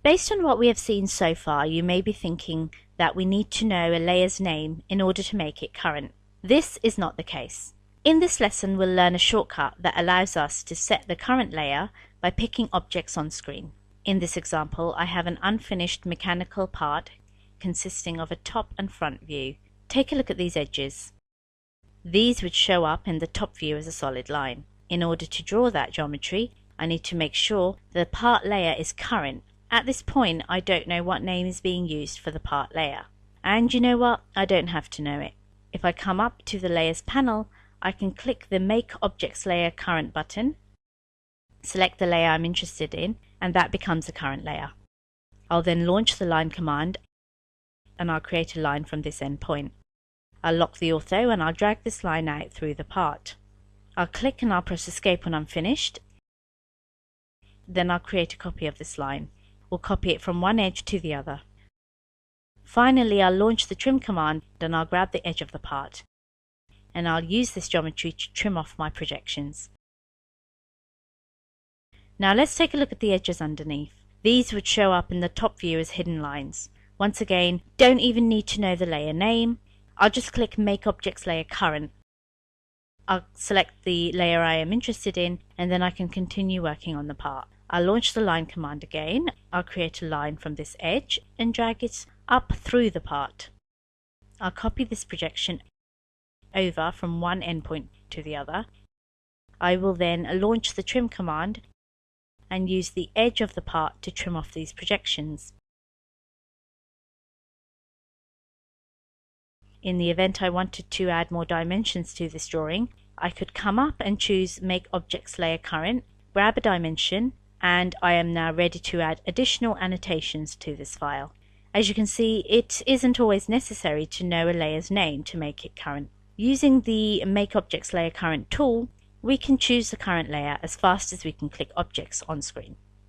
Based on what we have seen so far, you may be thinking that we need to know a layer's name in order to make it current. This is not the case. In this lesson, we'll learn a shortcut that allows us to set the current layer by picking objects on screen. In this example, I have an unfinished mechanical part consisting of a top and front view. Take a look at these edges. These would show up in the top view as a solid line. In order to draw that geometry, I need to make sure the part layer is current. At this point, I don't know what name is being used for the part layer. And you know what? I don't have to know it. If I come up to the Layers panel, I can click the Make Objects Layer Current button, select the layer I'm interested in, and that becomes a current layer. I'll then launch the line command, and I'll create a line from this endpoint. I'll lock the ortho and I'll drag this line out through the part. I'll click and I'll press escape when I'm finished. Then I'll create a copy of this line. We'll copy it from one edge to the other. Finally, I'll launch the trim command and I'll grab the edge of the part. And I'll use this geometry to trim off my projections. Now let's take a look at the edges underneath. These would show up in the top view as hidden lines. Once again, don't even need to know the layer name. I'll just click Make Objects Layer Current. I'll select the layer I am interested in, and then I can continue working on the part. I'll launch the line command again. I'll create a line from this edge and drag it up through the part. I'll copy this projection over from one endpoint to the other. I will then launch the trim command and use the edge of the part to trim off these projections. In the event I wanted to add more dimensions to this drawing, I could come up and choose Make Objects Layer Current, grab a dimension, and I am now ready to add additional annotations to this file. As you can see, it isn't always necessary to know a layer's name to make it current. Using the Make Objects Layer Current tool, we can choose the current layer as fast as we can click objects on screen.